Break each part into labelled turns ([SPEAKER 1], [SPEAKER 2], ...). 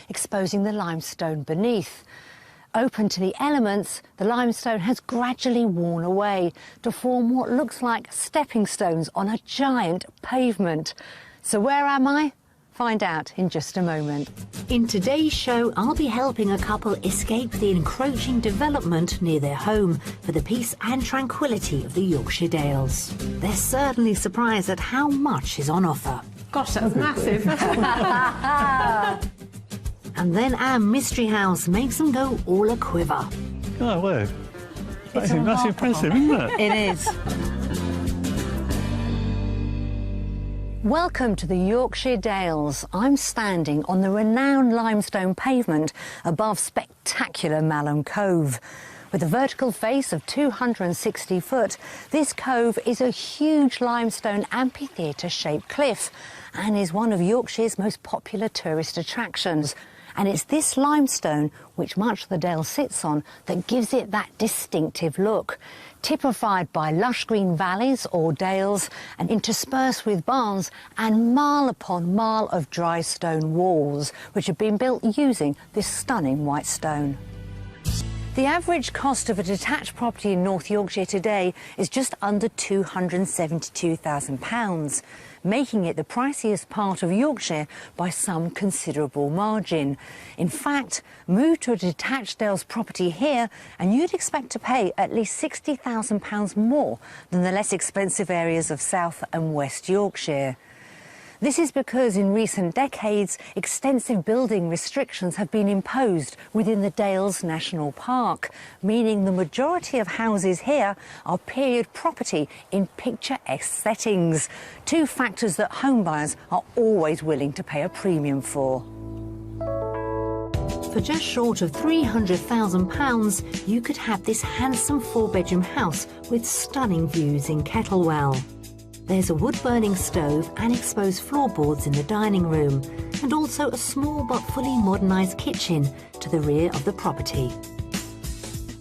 [SPEAKER 1] exposing the limestone beneath. Open to the elements, the limestone has gradually worn away to form what looks like stepping stones on a giant pavement. So where am I? Find out in just a moment. In today's show, I'll be helping a couple escape the encroaching development near their home for the peace and tranquility of the Yorkshire Dales. They're certainly surprised at how much is on offer.
[SPEAKER 2] Gosh, that's massive.
[SPEAKER 1] And then our mystery house makes them go all a quiver.
[SPEAKER 3] Oh, well, that's impressive, isn't it?
[SPEAKER 1] It is. Welcome to the Yorkshire Dales. I'm standing on the renowned limestone pavement above spectacular Malham Cove. With a vertical face of 260 foot, this cove is a huge limestone amphitheatre-shaped cliff and is one of Yorkshire's most popular tourist attractions. And it's this limestone, which much of the Dale sits on, that gives it that distinctive look, typified by lush green valleys or dales and interspersed with barns and mile upon mile of dry stone walls, which have been built using this stunning white stone. The average cost of a detached property in North Yorkshire today is just under £272,000, making it the priciest part of Yorkshire by some considerable margin. In fact, move to a detached Dales property here and you'd expect to pay at least £60,000 more than the less expensive areas of South and West Yorkshire. This is because in recent decades, extensive building restrictions have been imposed within the Dales National Park, meaning the majority of houses here are period property in picturesque settings, two factors that homebuyers are always willing to pay a premium for. For just short of £300,000, you could have this handsome four-bedroom house with stunning views in Kettlewell. There's a wood-burning stove and exposed floorboards in the dining room, and also a small but fully modernised kitchen to the rear of the property.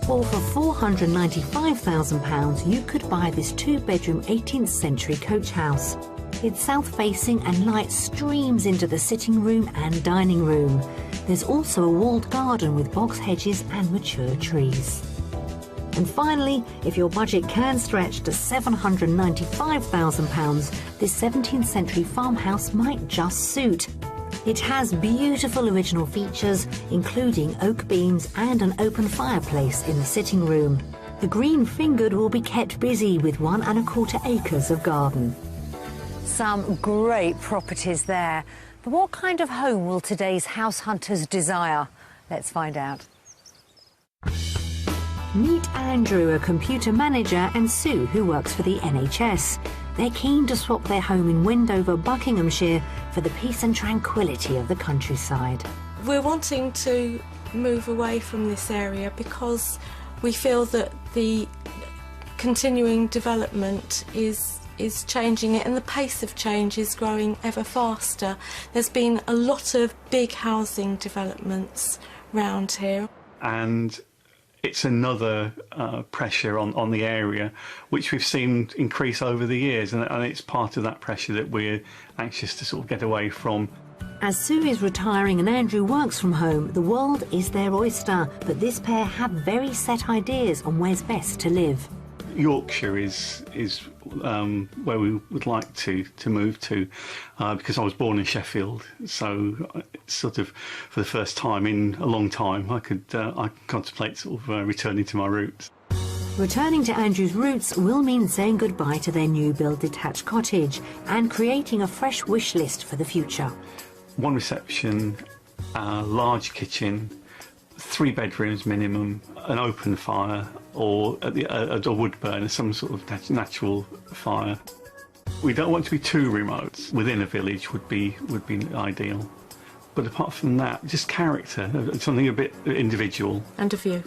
[SPEAKER 1] Or for £495,000, you could buy this two-bedroom 18th century coach house. It's south-facing and light streams into the sitting room and dining room. There's also a walled garden with box hedges and mature trees. And finally, if your budget can stretch to £795,000, this 17th century farmhouse might just suit. It has beautiful original features, including oak beams and an open fireplace in the sitting room. The green fingered will be kept busy with 1 1/4 acres of garden. Some great properties there. But what kind of home will today's house hunters desire? Let's find out. Meet Andrew, a computer manager, and Sue, who works for the NHS. They're keen to swap their home in Wendover, Buckinghamshire, for the peace and tranquility of the countryside.
[SPEAKER 4] We're wanting to move away from this area because we feel that the continuing development is changing it, and the pace of change is growing ever faster. There's been a lot of big housing developments round here.
[SPEAKER 3] And it's another pressure on the area, which we've seen increase over the years, and it's part of that pressure that we're anxious to sort of get away from.
[SPEAKER 1] As Sue is retiring and Andrew works from home, the world is their oyster, but this pair have very set ideas on where's best to live.
[SPEAKER 3] Yorkshire is where we would like to move to, because I was born in Sheffield, so it's sort of for the first time in a long time I contemplate sort of returning to my roots.
[SPEAKER 1] Returning to Andrew's roots will mean saying goodbye to their new build detached cottage and creating a fresh wish list for the future.
[SPEAKER 3] 1 reception, large kitchen, 3 bedrooms minimum, an open fire, or a wood burner, some sort of natural fire. We don't want to be too remote. Within a village would be ideal. But apart from that, just character, something a bit individual.
[SPEAKER 4] And a view.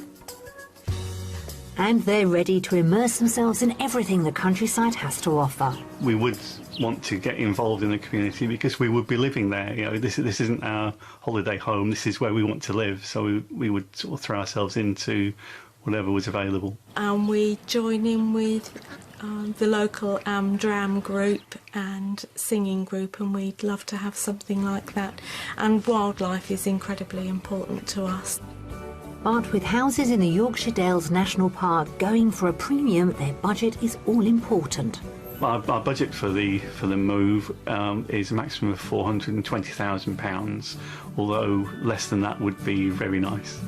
[SPEAKER 1] And they're ready to immerse themselves in everything the countryside has to offer.
[SPEAKER 3] We would want to get involved in the community because we would be living there. You know, this isn't our holiday home. This is where we want to live. So we would sort of throw ourselves into whatever was available.
[SPEAKER 4] And we join in with the local dram group and singing group, and we'd love to have something like that. And wildlife is incredibly important to us.
[SPEAKER 1] But with houses in the Yorkshire Dales National Park going for a premium, their budget is all important.
[SPEAKER 3] Our budget for the move is a maximum of £420,000, although less than that would be very nice.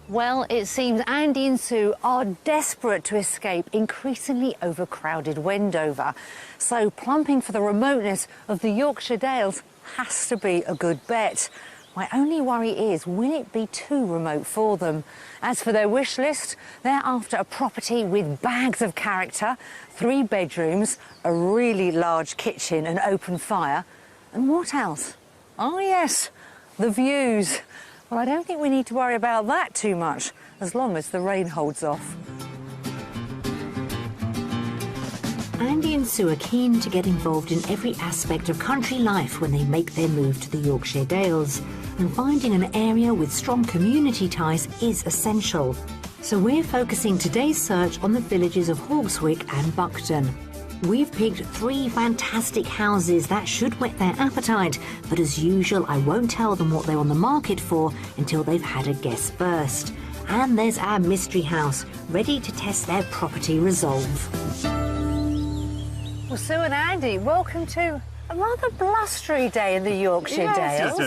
[SPEAKER 1] Well, it seems Andy and Sue are desperate to escape increasingly overcrowded Wendover. So plumping for the remoteness of the Yorkshire Dales has to be a good bet. My only worry is, will it be too remote for them? As for their wish list, they're after a property with bags of character, 3 bedrooms, a really large kitchen, an open fire. And what else? Oh yes, the views. Well, I don't think we need to worry about that too much, as long as the rain holds off. Andy and Sue are keen to get involved in every aspect of country life when they make their move to the Yorkshire Dales, and finding an area with strong community ties is essential. So we're focusing today's search on the villages of Hawkswick and Buckton. We've picked 3 fantastic houses that should whet their appetite, but as usual, I won't tell them what they're on the market for until they've had a guess first. And there's our mystery house, ready to test their property resolve. Well, Sue and Andy, welcome to a rather blustery day in the Yorkshire Dales.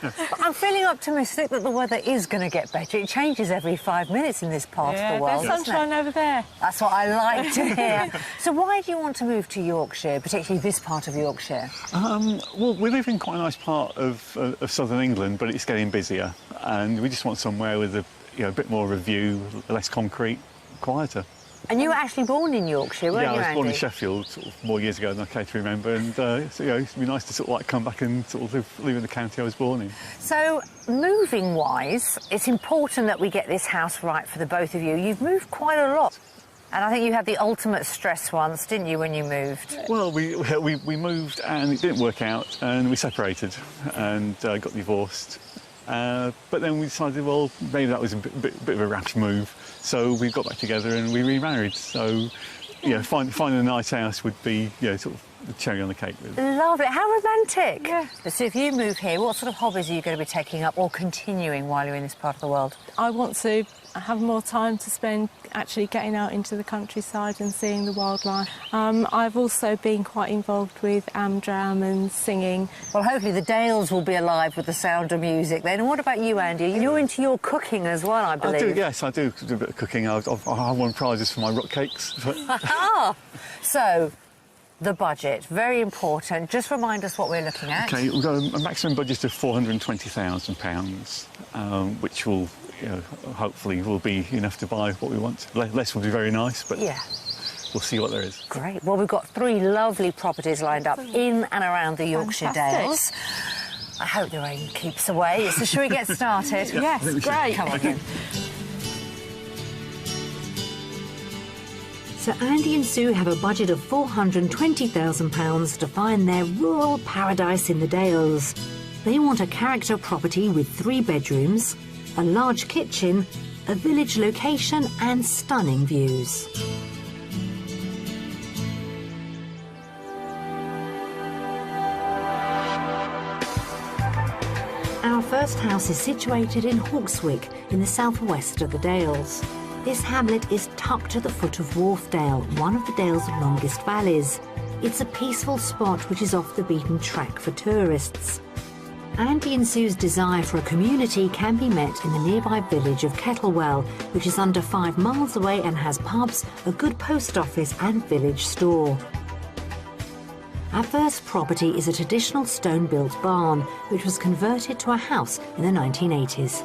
[SPEAKER 1] But I'm feeling optimistic that the weather is going to get better. It changes every 5 minutes in this part of the world.
[SPEAKER 4] There's sunshine over there.
[SPEAKER 1] That's what I like to hear. So why do you want to move to Yorkshire, particularly this part of Yorkshire?
[SPEAKER 2] Well, we live in quite a nice part of southern England, but it's getting busier, and we just want somewhere with a bit more of a view, less concrete, quieter.
[SPEAKER 1] And you were actually born in Yorkshire, weren't you, Andy?
[SPEAKER 2] Yeah, I was born in Sheffield sort of more years ago than I care to remember, and so, it'd be nice to sort of like come back and sort of live in the county I was born in.
[SPEAKER 1] So, moving-wise, it's important that we get this house right for the both of you. You've moved quite a lot, and I think you had the ultimate stress once, didn't you, when you moved?
[SPEAKER 2] Well, we moved and it didn't work out, and we separated and got divorced. But then we decided, well, maybe that was a bit of a rash move. So we got back together and we remarried. So, finding a nice house would be, sort of the cherry on the cake, really.
[SPEAKER 1] Lovely. How romantic.
[SPEAKER 4] Yeah.
[SPEAKER 1] So if you move here, what sort of hobbies are you going to be taking up or continuing while you're in this part of the world?
[SPEAKER 4] I want to have more time to spend actually getting out into the countryside and seeing the wildlife. I've also been quite involved with dram and singing.
[SPEAKER 1] Well, hopefully the Dales will be alive with the sound of music then. And what about you, Andy? You're into your cooking as well, I believe.
[SPEAKER 2] I do, yes, I do a bit of cooking. I've won prizes for my rock cakes.
[SPEAKER 1] So, the budget, very important. Just remind us what we're looking at.
[SPEAKER 2] OK, we've got a maximum budget of £420,000, which will, hopefully will be enough to buy what we want. Less would be very nice, but we'll see what there is.
[SPEAKER 1] Great. Well, we've got 3 lovely properties lined up in and around the Yorkshire Dales. I hope the rain keeps away. So should we get started?
[SPEAKER 4] Yes, great.
[SPEAKER 1] Come on then. So Andy and Sue have a budget of £420,000 to find their rural paradise in the Dales. They want a character property with 3 bedrooms, a large kitchen, a village location and stunning views. Our first house is situated in Hawkswick in the southwest of the Dales. This hamlet is tucked to the foot of Wharfdale, one of the Dales' longest valleys. It's a peaceful spot which is off the beaten track for tourists. Andy and Sue's desire for a community can be met in the nearby village of Kettlewell, which is under 5 miles away and has pubs, a good post office and village store. Our first property is a traditional stone-built barn, which was converted to a house in the 1980s.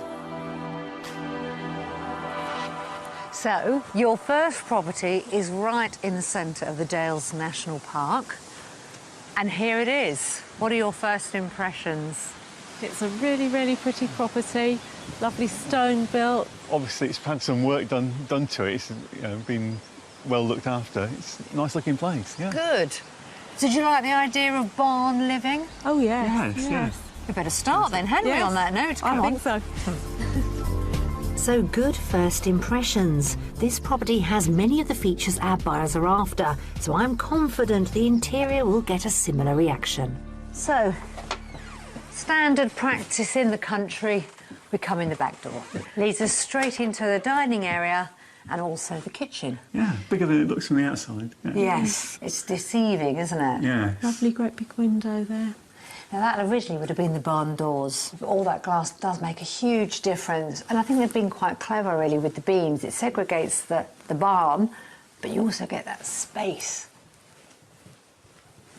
[SPEAKER 1] So, your first property is right in the centre of the Dales National Park. And here it is. What are your first impressions?
[SPEAKER 4] It's a really, really pretty property, lovely stone built.
[SPEAKER 2] Obviously, it's had some work done to it. It's been well looked after. It's a nice looking place, yeah.
[SPEAKER 1] Good. So, did you like the idea of barn living?
[SPEAKER 4] Oh, yes.
[SPEAKER 2] Yes.
[SPEAKER 1] We better start then, hadn't we, on that note? Come
[SPEAKER 4] I
[SPEAKER 1] on.
[SPEAKER 4] think so.
[SPEAKER 1] So good first impressions. This property has many of the features our buyers are after, so I'm confident the interior will get a similar reaction. So, standard practice in the country, we come in the back door. Leads us straight into the dining area and also the kitchen.
[SPEAKER 2] Yeah, bigger than it looks from the outside. Yeah.
[SPEAKER 1] Yes, it's deceiving, isn't it?
[SPEAKER 2] Yeah.
[SPEAKER 4] Lovely, great big window there.
[SPEAKER 1] Now that originally would have been the barn doors. All that glass does make a huge difference, and I think they've been quite clever really with the beams. It segregates the barn, but you also get that space.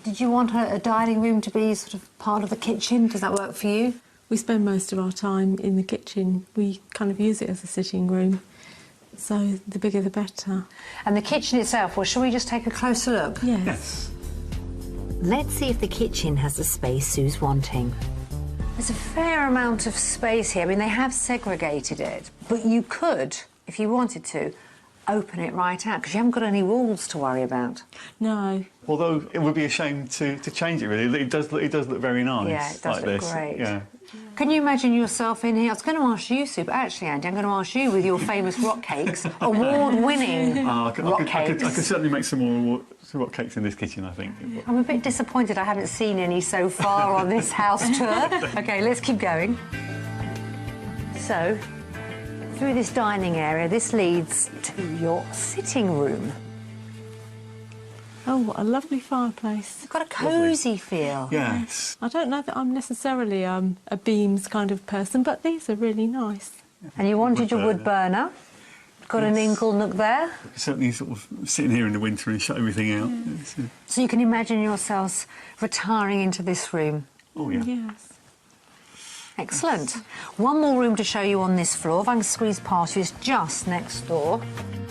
[SPEAKER 1] Did you want a dining room to be sort of part of the kitchen? Does that work for you?
[SPEAKER 4] We spend most of our time in the kitchen. We kind of use it as a sitting room, so the bigger the better.
[SPEAKER 1] And the kitchen itself, well, shall we just take a closer look?
[SPEAKER 4] Yes.
[SPEAKER 2] Yes.
[SPEAKER 1] Let's see if the kitchen has the space Sue's wanting. There's a fair amount of space here. I mean, they have segregated it, but you could, if you wanted to, open it right out, because you haven't got any walls to worry about.
[SPEAKER 4] No.
[SPEAKER 2] Although it would be a shame to change it, really. It does look very nice.
[SPEAKER 1] Yeah, it does
[SPEAKER 2] like
[SPEAKER 1] look
[SPEAKER 2] this.
[SPEAKER 1] great.
[SPEAKER 2] Yeah.
[SPEAKER 1] Can you imagine yourself in here? I was going to ask you, Sue, but actually, Andy, I'm going to ask you with your famous rock cakes, award-winning
[SPEAKER 2] I
[SPEAKER 1] rock cakes.
[SPEAKER 2] could certainly make some more rock cakes in this kitchen, I think.
[SPEAKER 1] I'm a bit disappointed I haven't seen any so far on this house tour. OK, let's keep going. So, through this dining area, this leads to your sitting room.
[SPEAKER 4] Oh, what a lovely fireplace.
[SPEAKER 1] It's got a cosy feel.
[SPEAKER 2] Yes.
[SPEAKER 4] I don't know that I'm necessarily a beams kind of person, but these are really nice.
[SPEAKER 1] And you wanted your wood burner. Got an ingle nook there.
[SPEAKER 2] Certainly sort of sitting here in the winter and shut everything out.
[SPEAKER 1] So you can imagine yourselves retiring into this room.
[SPEAKER 2] Oh, yeah.
[SPEAKER 4] Yes.
[SPEAKER 1] Excellent. One more room to show you on this floor. If I can squeeze past you, it's just next door.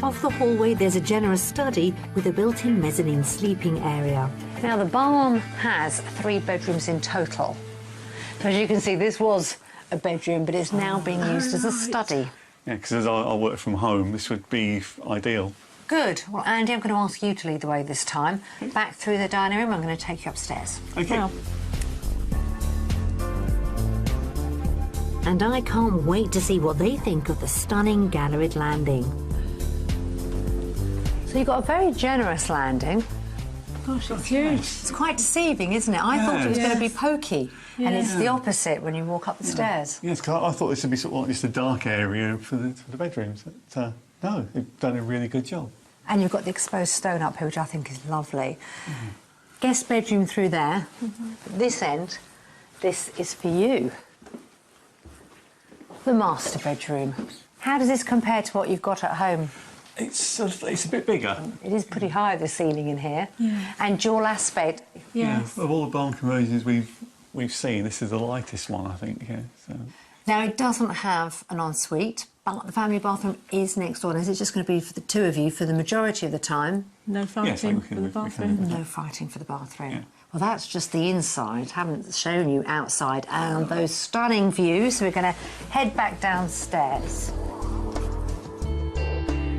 [SPEAKER 1] Off the hallway, there's a generous study with a built-in mezzanine sleeping area. Now, the barn has 3 bedrooms in total. So as you can see, this was a bedroom, but it's now being used as a study.
[SPEAKER 2] Yeah, because as I work from home, this would be ideal.
[SPEAKER 1] Good. Well, Andy, I'm going to ask you to lead the way this time. Back through the dining room, I'm going to take you upstairs.
[SPEAKER 2] OK.
[SPEAKER 4] Well,
[SPEAKER 1] And I can't wait to see what they think of the stunning galleried landing. So you've got a very generous landing.
[SPEAKER 4] gosh, it's huge.
[SPEAKER 1] It's quite deceiving, isn't it? I thought it was going to be pokey, and it's the opposite when you walk up the stairs.
[SPEAKER 2] Yes, because I thought this would be sort of like just a dark area for the bedrooms. But, no, they've done a really good job.
[SPEAKER 1] And you've got the exposed stone up here, which I think is lovely. Guest bedroom through there. This end, this is for you. The master bedroom. How does this compare to what you've got at home?
[SPEAKER 2] It's a bit bigger.
[SPEAKER 1] It is pretty high, the ceiling in here.
[SPEAKER 4] Yeah.
[SPEAKER 1] And dual aspect.
[SPEAKER 4] Yes.
[SPEAKER 2] Yeah, of all the barn conversions we've seen, this is the lightest one, I think. Yeah. So.
[SPEAKER 1] Now, it doesn't have an ensuite, but the family bathroom is next door. Is it just going to be for the two of you for the majority of the time?
[SPEAKER 4] No fighting
[SPEAKER 2] we can-
[SPEAKER 4] for the
[SPEAKER 2] we can-
[SPEAKER 4] bathroom.
[SPEAKER 1] No fighting for the bathroom.
[SPEAKER 2] Yeah.
[SPEAKER 1] Well, that's just the inside. Haven't shown you outside and those stunning views. So we're going to head back downstairs.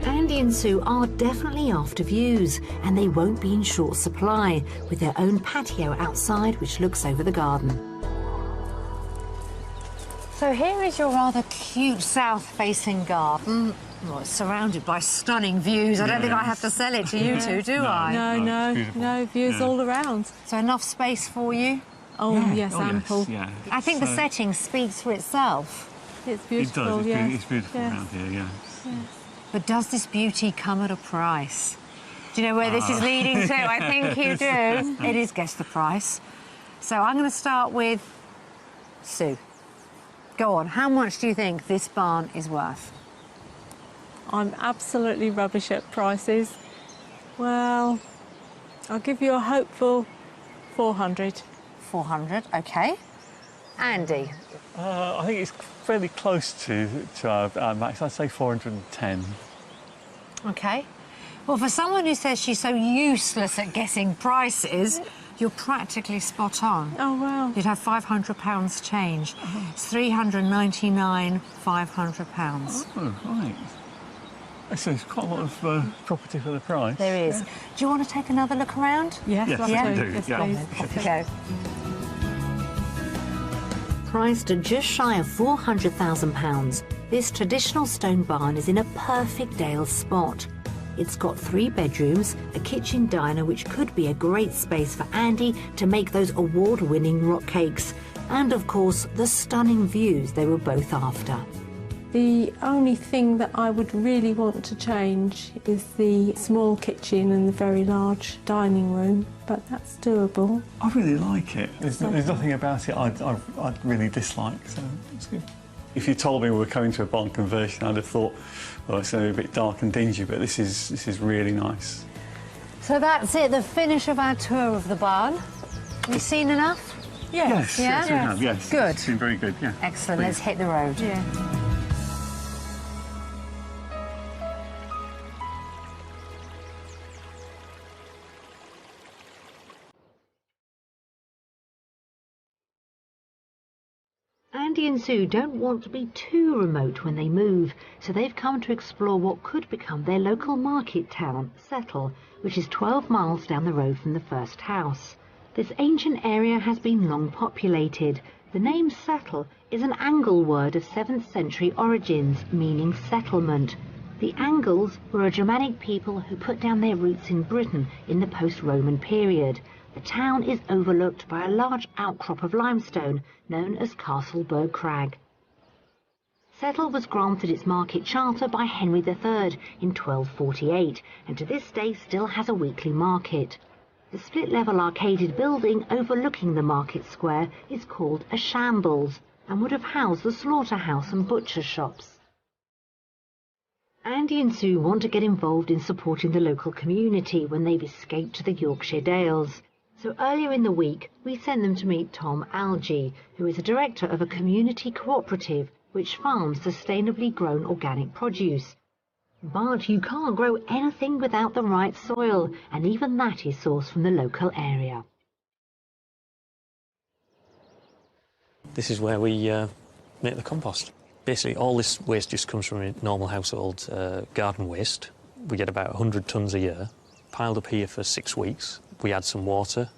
[SPEAKER 1] Andy and Sue are definitely after views, and they won't be in short supply, with their own patio outside which looks over the garden. So here is your rather cute south-facing garden. Well, it's surrounded by stunning views. I don't think I have to sell it to you two, do I?
[SPEAKER 4] No,
[SPEAKER 2] it's beautiful.
[SPEAKER 4] no, views
[SPEAKER 2] Yeah.
[SPEAKER 4] all around.
[SPEAKER 1] So enough space for you?
[SPEAKER 4] Oh, yes,
[SPEAKER 2] Oh,
[SPEAKER 4] ample.
[SPEAKER 2] Yes, yeah.
[SPEAKER 1] I think the
[SPEAKER 2] So-
[SPEAKER 1] setting speaks for itself.
[SPEAKER 4] It's
[SPEAKER 2] It
[SPEAKER 4] beautiful,
[SPEAKER 2] does.
[SPEAKER 4] yes.
[SPEAKER 2] It's beautiful
[SPEAKER 4] Yes.
[SPEAKER 2] around here. Yeah.
[SPEAKER 1] But does this beauty come at a price? Do you know where this is leading to? I think you do. It is guess the price. So I'm going to start with Sue. Go on. How much do you think this barn is worth?
[SPEAKER 4] I'm absolutely rubbish at prices. Well, I'll give you a hopeful 400.
[SPEAKER 1] 400, OK. Andy?
[SPEAKER 2] I think it's fairly close to our max. I'd say 410.
[SPEAKER 1] OK. Well, for someone who says she's so useless at guessing prices, you're practically spot on.
[SPEAKER 4] Oh, wow.
[SPEAKER 1] You'd have £500 change. It's 399 £500.
[SPEAKER 2] Oh, right. So it's quite a lot of property for the price.
[SPEAKER 1] There is. Do you want to take another look around?
[SPEAKER 4] Yes,
[SPEAKER 2] Yes,
[SPEAKER 4] love
[SPEAKER 2] I
[SPEAKER 4] to.
[SPEAKER 2] do,
[SPEAKER 4] Yes,
[SPEAKER 2] yeah.
[SPEAKER 4] please.
[SPEAKER 1] Off you go. Priced at just shy of £400,000, this traditional stone barn is in a perfect Dales spot. It's got 3 bedrooms, a kitchen diner which could be a great space for Andy to make those award-winning rock cakes, and of course the stunning views they were both after.
[SPEAKER 4] The only thing that I would really want to change is the small kitchen and the very large dining room, but that's doable.
[SPEAKER 2] I really like it. There's nothing about it I'd really dislike, so it's good. If you told me we were coming to a barn conversion, I'd have thought, well, it's going to be a bit dark and dingy, but this is really nice.
[SPEAKER 1] So that's it, the finish of our tour of the barn. Have you seen enough?
[SPEAKER 2] Yes,
[SPEAKER 1] Yeah?
[SPEAKER 2] we have, yes.
[SPEAKER 1] Good.
[SPEAKER 2] It's been very good, yeah.
[SPEAKER 1] Excellent, let's hit the road.
[SPEAKER 4] Yeah.
[SPEAKER 1] Andy and Sue don't want to be too remote when they move, so they've come to explore what could become their local market town, Settle, which is 12 miles down the road from the first house. This ancient area has been long populated. The name Settle is an Angle word of 7th century origins, meaning settlement. The Angles were a Germanic people who put down their roots in Britain in the post-Roman period. The town is overlooked by a large outcrop of limestone known as Castleberg Crag. Settle was granted its market charter by Henry III in 1248 and to this day still has a weekly market. The split-level arcaded building overlooking the market square is called a shambles and would have housed the slaughterhouse and butcher shops. Andy and Sue want to get involved in supporting the local community when they've escaped to the Yorkshire Dales. So earlier in the week, we sent them to meet Tom Algie, who is a director of a community cooperative which farms sustainably grown organic produce. But you can't grow anything without the right soil, and even that is sourced from the local area.
[SPEAKER 5] This is where we make the compost. Basically, all this waste just comes from a normal household garden waste. We get about 100 tonnes a year, piled up here for 6 weeks. We add some water,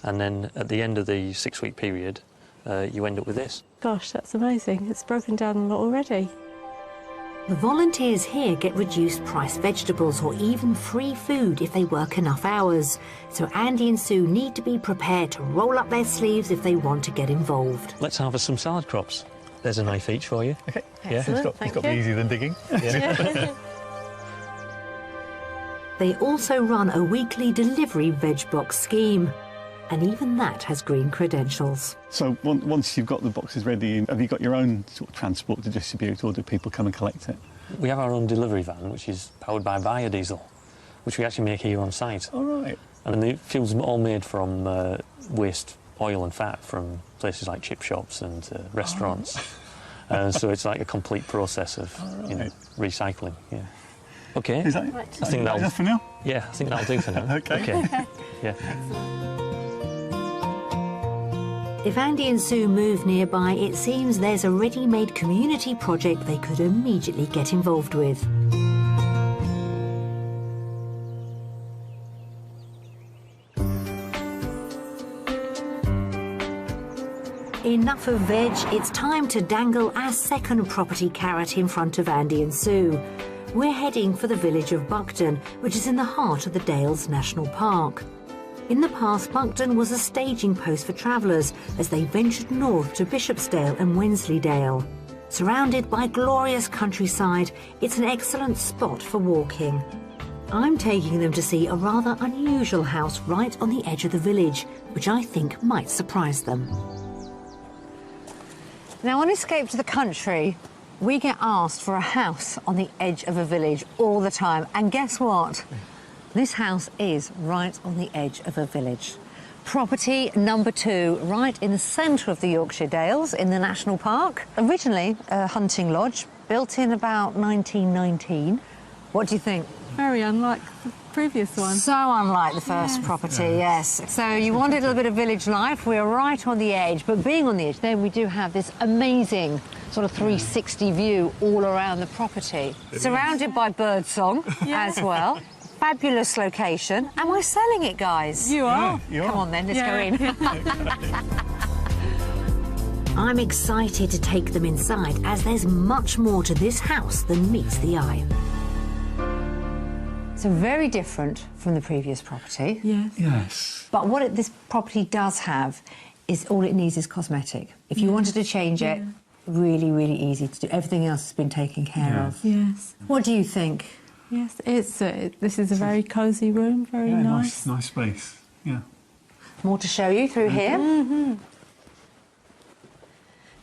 [SPEAKER 5] and then at the end of the 6-week period, you end up with this.
[SPEAKER 4] Gosh, that's amazing. It's broken down a lot already.
[SPEAKER 1] The volunteers here get reduced price vegetables or even free food if they work enough hours. So Andy and Sue need to be prepared to roll up their sleeves if they want to get involved.
[SPEAKER 5] Let's harvest some salad crops. There's a knife each for you.
[SPEAKER 2] OK.
[SPEAKER 5] Yeah.
[SPEAKER 2] It's got to be easier than digging.
[SPEAKER 5] Yeah.
[SPEAKER 1] They also run a weekly delivery veg box scheme, and even that has green credentials.
[SPEAKER 2] So once you've got the boxes ready, have you got your own sort of transport to distribute, or do people come and collect it?
[SPEAKER 5] We have our own delivery van, which is powered by biodiesel, which we actually make here on site.
[SPEAKER 2] All right.
[SPEAKER 5] And the fuel's all made from waste oil and fat from places like chip shops and restaurants. So it's like a complete process of recycling. Yeah. OK.
[SPEAKER 2] Is that
[SPEAKER 5] I think that'll
[SPEAKER 2] enough for now?
[SPEAKER 5] Yeah, I think that'll do for now.
[SPEAKER 2] OK.
[SPEAKER 5] Yeah.
[SPEAKER 1] If Andy and Sue move nearby, it seems there's a ready-made community project they could immediately get involved with. Enough of veg, it's time to dangle our second property carrot in front of Andy and Sue. We're heading for the village of Buckden, which is in the heart of the Dales National Park. In the past, Buckden was a staging post for travellers as they ventured north to Bishopsdale and Wensleydale. Surrounded by glorious countryside, it's an excellent spot for walking. I'm taking them to see a rather unusual house right on the edge of the village, which I think might surprise them. Now, on Escape to the Country, we get asked for a house on the edge of a village all the time. And guess what? This house is right on the edge of a village. Property number 2, right in the centre of the Yorkshire Dales in the National Park. Originally a hunting lodge, built in about 1919. What do you think?
[SPEAKER 4] Very unlike the previous one.
[SPEAKER 1] So unlike the first property, yes. So you wanted a little bit of village life. We're right on the edge, but being on the edge, then we do have this amazing sort of 360 view all around the property. Surrounded by birdsong as well. Fabulous location. Am I selling it, guys?
[SPEAKER 4] You are.
[SPEAKER 2] Yeah, you are.
[SPEAKER 1] Come on then, let's go in. I'm excited to take them inside, as there's much more to this house than meets the eye. So very different from the previous property.
[SPEAKER 4] Yes.
[SPEAKER 3] Yes.
[SPEAKER 1] But what this property does have is all it needs is cosmetic. If you wanted to change it, really, really easy to do. Everything else has been taken care of.
[SPEAKER 4] Yes.
[SPEAKER 1] What do you think?
[SPEAKER 4] Yes, this is a very cosy room, very nice.
[SPEAKER 3] Nice space, yeah.
[SPEAKER 1] More to show you through here.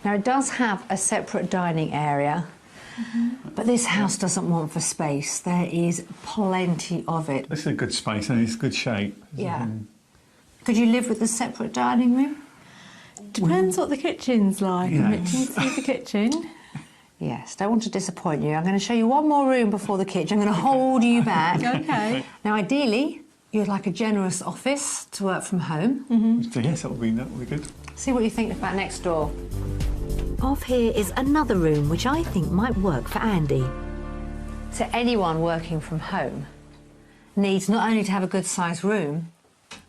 [SPEAKER 1] Now, it does have a separate dining area, but this house doesn't want for space. There is plenty of it.
[SPEAKER 3] This is a good space and it's good shape.
[SPEAKER 1] Yeah. Could you live with a separate dining room?
[SPEAKER 4] Depends what the kitchen's like.
[SPEAKER 3] Yes.
[SPEAKER 4] Can you see the kitchen?
[SPEAKER 1] Yes, don't want to disappoint you. I'm going to show you one more room before the kitchen. I'm going to hold you back.
[SPEAKER 4] Okay.
[SPEAKER 1] Now, ideally, you'd like a generous office to work from home.
[SPEAKER 3] So yes, that would be good.
[SPEAKER 1] See what you think about next door. Off here is another room which I think might work for Andy. So anyone working from home needs not only to have a good sized room,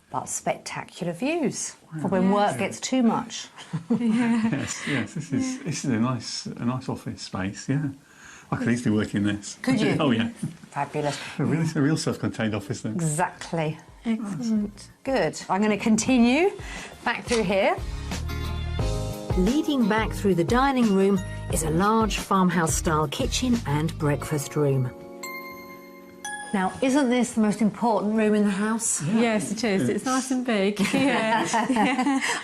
[SPEAKER 1] but spectacular views for when work gets too much.
[SPEAKER 3] Yes, this is a nice office space, yeah. I could easily work in this.
[SPEAKER 1] Could you?
[SPEAKER 3] Oh yeah.
[SPEAKER 1] Fabulous.
[SPEAKER 3] A real self-contained office then.
[SPEAKER 1] Exactly.
[SPEAKER 4] Excellent.
[SPEAKER 1] Good. I'm going to continue back through here. Leading back through the dining room is a large farmhouse-style kitchen and breakfast room. Now, isn't this the most important room in the house?
[SPEAKER 4] Yeah. Yes, it is. It's nice and big. Yeah.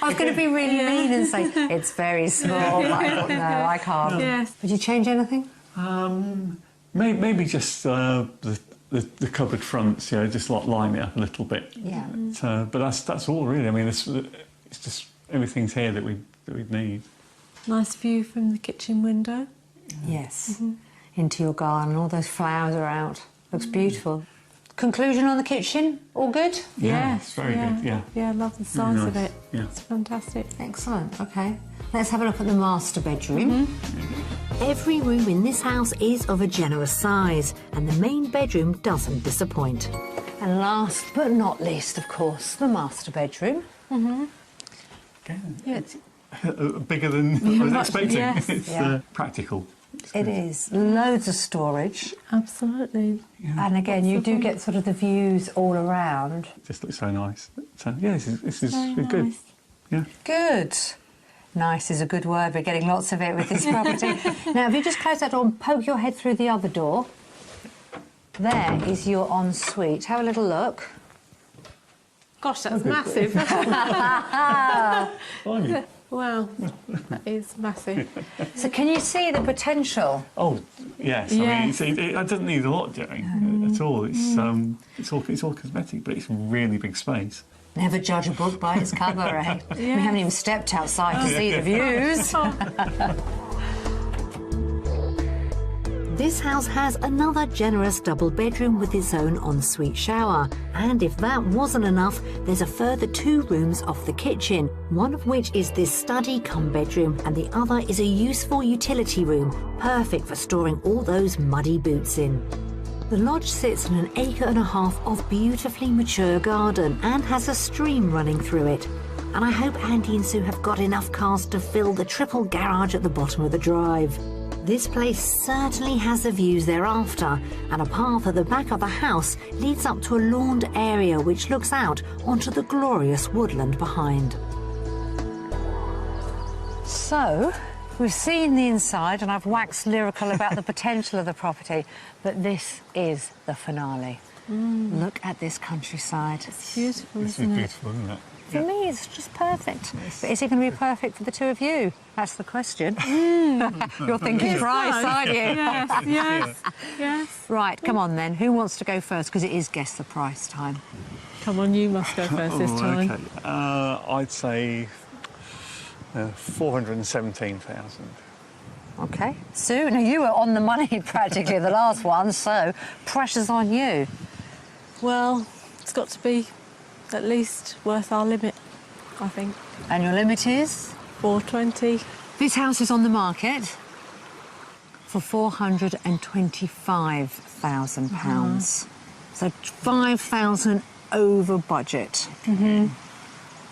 [SPEAKER 1] I was going to be really mean and say it's very small, but I thought, no, I can't.
[SPEAKER 4] Yes.
[SPEAKER 1] Would you change anything?
[SPEAKER 3] Maybe just the cupboard fronts, just like line it up a little bit.
[SPEAKER 1] Yeah.
[SPEAKER 3] But that's all really. I mean, it's just everything's here that we'd need.
[SPEAKER 4] Nice view from the kitchen window.
[SPEAKER 1] Yes. Into your garden, all those flowers are out. Looks beautiful. Conclusion on the kitchen? All good?
[SPEAKER 3] Yeah, it's very good, yeah.
[SPEAKER 4] Yeah, I love the size of
[SPEAKER 3] nice,
[SPEAKER 4] it.
[SPEAKER 3] yeah.
[SPEAKER 4] It's fantastic.
[SPEAKER 1] Excellent. OK. Let's have a look at the master bedroom. Every room in this house is of a generous size, and the main bedroom doesn't disappoint. And last but not least, of course, the master bedroom.
[SPEAKER 3] Okay.
[SPEAKER 4] Yeah.
[SPEAKER 3] Bigger than I was expecting.
[SPEAKER 4] yes.
[SPEAKER 3] It's practical.
[SPEAKER 1] It is. Loads of storage.
[SPEAKER 4] Absolutely.
[SPEAKER 3] Yeah.
[SPEAKER 1] And again, you do get sort of the views all around.
[SPEAKER 3] It just looks so nice. So yeah, this is
[SPEAKER 4] Very
[SPEAKER 3] good.
[SPEAKER 4] nice.
[SPEAKER 3] Yeah.
[SPEAKER 1] Good. Nice is a good word. We're getting lots of it with this property. Now, if you just close that door and poke your head through the other door, there is your ensuite. Have a little look.
[SPEAKER 4] Gosh, that's massive.
[SPEAKER 3] Blimey.
[SPEAKER 4] Wow, that is massive.
[SPEAKER 1] So can you see the potential?
[SPEAKER 3] Oh yes.
[SPEAKER 4] Yes.
[SPEAKER 3] I mean, it doesn't need a lot doing at all. It's all cosmetic, but it's a really big space.
[SPEAKER 1] Never judge a book by its cover, eh? We haven't even stepped outside to see the views. This house has another generous double bedroom with its own ensuite shower. And if that wasn't enough, there's a further 2 rooms off the kitchen, one of which is this study cum bedroom, and the other is a useful utility room, perfect for storing all those muddy boots in. The lodge sits on an 1.5 acres of beautifully mature garden and has a stream running through it. And I hope Andy and Sue have got enough cars to fill the triple garage at the bottom of the drive. This place certainly has the views they're after, and a path at the back of the house leads up to a lawned area which looks out onto the glorious woodland behind. So, we've seen the inside and I've waxed lyrical about the potential of the property, but this is the finale. Look at this countryside.
[SPEAKER 4] It's beautiful,
[SPEAKER 3] This is
[SPEAKER 4] isn't it?
[SPEAKER 3] beautiful, isn't it?
[SPEAKER 1] For me, it's just perfect. But is it going to be perfect for the 2 of you? That's the question. You're thinking price, aren't you?
[SPEAKER 4] Yes.
[SPEAKER 1] Right, come on then. Who wants to go first? Because it is guess the price time.
[SPEAKER 4] Come on, you must go first this time.
[SPEAKER 3] Okay. I'd say 417,000.
[SPEAKER 1] OK. Sue, now you were on the money practically the last one, so pressure's on you.
[SPEAKER 4] Well, it's got to be at least worth our limit, I think.
[SPEAKER 1] And your limit is?
[SPEAKER 4] 420.
[SPEAKER 1] This house is on the market for £425,000. So 5,000 over budget.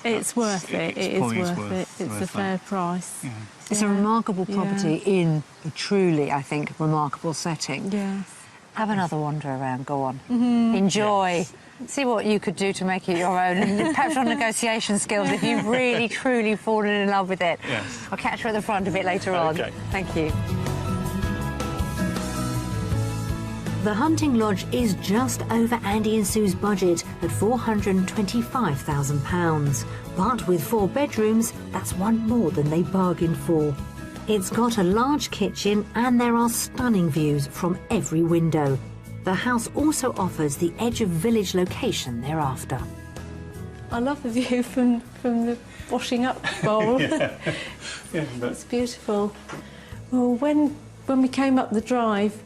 [SPEAKER 4] It's worth it. It is
[SPEAKER 3] probably
[SPEAKER 4] worth it. It's a fair price.
[SPEAKER 3] Yeah.
[SPEAKER 1] It's a remarkable property in a truly, I think, remarkable setting.
[SPEAKER 4] Yes.
[SPEAKER 1] Have another wander around, go on. Enjoy.
[SPEAKER 3] Yes.
[SPEAKER 1] See what you could do to make it your own, and perhaps your negotiation skills if you've really, truly fallen in love with it.
[SPEAKER 2] Yes.
[SPEAKER 1] I'll catch you at the front a bit later on.
[SPEAKER 2] Okay.
[SPEAKER 1] Thank you. The hunting lodge is just over Andy and Sue's budget at £425,000. But with 4 bedrooms, that's one more than they bargained for. It's got a large kitchen and there are stunning views from every window. The house also offers the edge of village location thereafter.
[SPEAKER 4] I love the view from the washing up bowl.
[SPEAKER 2] Yeah, but
[SPEAKER 4] It's beautiful. Well, when we came up the drive,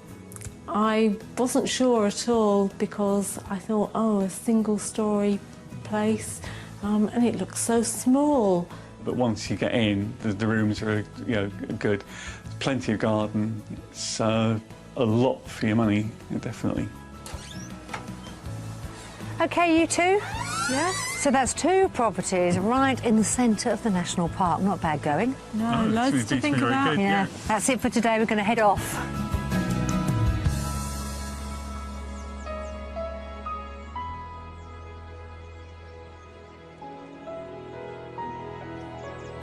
[SPEAKER 4] I wasn't sure at all because I thought, oh, a single-storey place, and it looks so small.
[SPEAKER 2] But once you get in, the rooms are, good. Plenty of garden. It's a lot for your money, definitely.
[SPEAKER 1] OK, you two?
[SPEAKER 4] Yes?
[SPEAKER 1] So that's 2 properties right in the centre of the national park. Not bad going.
[SPEAKER 4] No,
[SPEAKER 2] Oh,
[SPEAKER 4] loads
[SPEAKER 2] it's
[SPEAKER 4] to think
[SPEAKER 2] very
[SPEAKER 4] about.
[SPEAKER 2] good.
[SPEAKER 1] Yeah,
[SPEAKER 2] Yeah.
[SPEAKER 1] that's it for today. We're going to head off.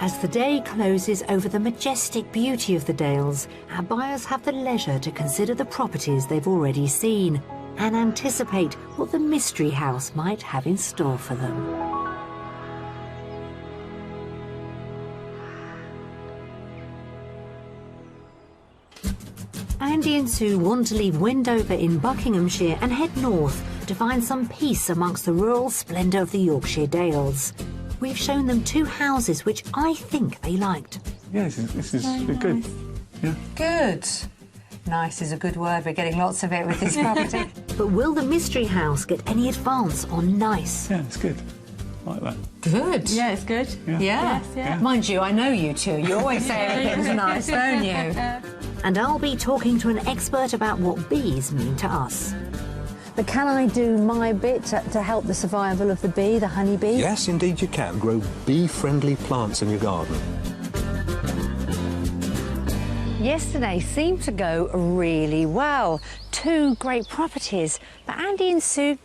[SPEAKER 1] As the day closes over the majestic beauty of the Dales, our buyers have the leisure to consider the properties they've already seen and anticipate what the mystery house might have in store for them. Andy and Sue want to leave Wendover in Buckinghamshire and head north to find some peace amongst the rural splendour of the Yorkshire Dales. We've shown them 2 houses which I think they liked.
[SPEAKER 2] Yeah, this is good. Yeah.
[SPEAKER 1] Good. Nice is a good word. We're getting lots of it with this property. But will the mystery house get any advance on nice?
[SPEAKER 2] Yeah, it's good. I like that.
[SPEAKER 1] Good.
[SPEAKER 4] Yeah, it's good.
[SPEAKER 2] Yeah.
[SPEAKER 1] Yeah.
[SPEAKER 4] Yeah.
[SPEAKER 1] Mind you, I know you two. You always say everything's nice, don't you? And I'll be talking to an expert about what bees mean to us. But can I do my bit to help the survival of the bee, the honeybee?
[SPEAKER 6] Yes, indeed you can. Grow bee-friendly plants in your garden.
[SPEAKER 1] Yesterday seemed to go really well. 2 great properties. But Andy and Sue,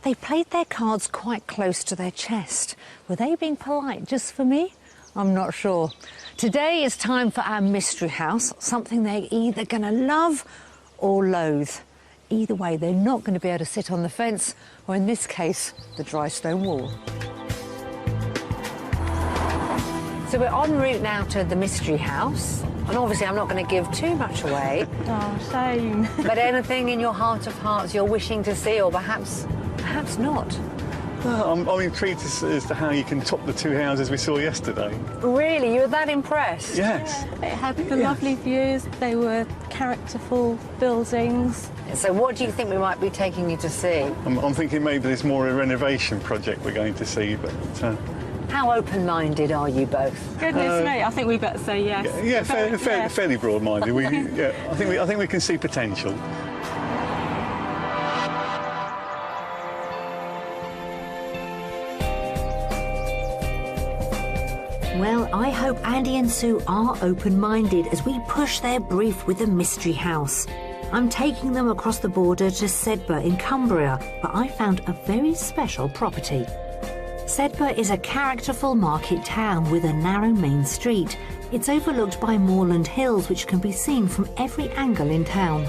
[SPEAKER 1] they played their cards quite close to their chest. Were they being polite just for me? I'm not sure. Today is time for our mystery house, something they're either going to love or loathe. Either way, they're not going to be able to sit on the fence, or in this case, the dry stone wall. So we're en route now to the mystery house, and obviously I'm not going to give too much away,
[SPEAKER 4] Oh, shame.
[SPEAKER 1] but anything in your heart of hearts you're wishing to see, or perhaps not.
[SPEAKER 2] Well, I'm intrigued as to how you can top the 2 houses we saw yesterday.
[SPEAKER 1] Really, you were that impressed?
[SPEAKER 2] Yes.
[SPEAKER 4] It had the lovely views. They were characterful buildings.
[SPEAKER 1] So what do you think we might be taking you to see?
[SPEAKER 2] I'm thinking maybe there's more a renovation project we're going to see, but
[SPEAKER 1] How open-minded are you both?
[SPEAKER 4] Goodness me, I think we better say yes.
[SPEAKER 2] yeah, fairly broad-minded. I think we can see potential.
[SPEAKER 1] Well, I hope Andy and Sue are open-minded as we push their brief with the mystery house. I'm taking them across the border to Sedbergh in Cumbria, where I found a very special property. Sedbergh is a characterful market town with a narrow main street. It's overlooked by moorland hills which can be seen from every angle in town.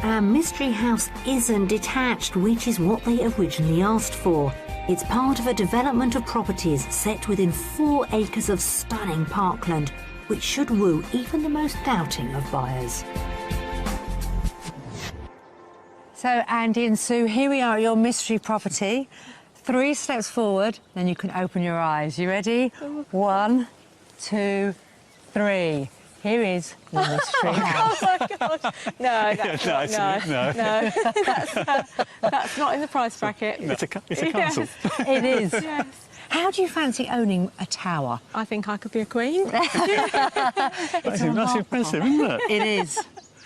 [SPEAKER 1] Our mystery house isn't detached, which is what they originally asked for. It's part of a development of properties set within 4 acres of stunning parkland, which should woo even the most doubting of buyers. So, Andy and Sue, here we are at your mystery property. 3 steps forward, then you can open your eyes. You ready? 1, 2, 3. Here is the mystery house.
[SPEAKER 4] Oh my God! No,
[SPEAKER 2] No.
[SPEAKER 4] that's not in the price bracket.
[SPEAKER 2] It's a castle.
[SPEAKER 1] It is.
[SPEAKER 4] Yes.
[SPEAKER 1] How do you fancy owning a tower?
[SPEAKER 4] I think I could be a queen.
[SPEAKER 2] That's impressive, isn't it?
[SPEAKER 1] It is.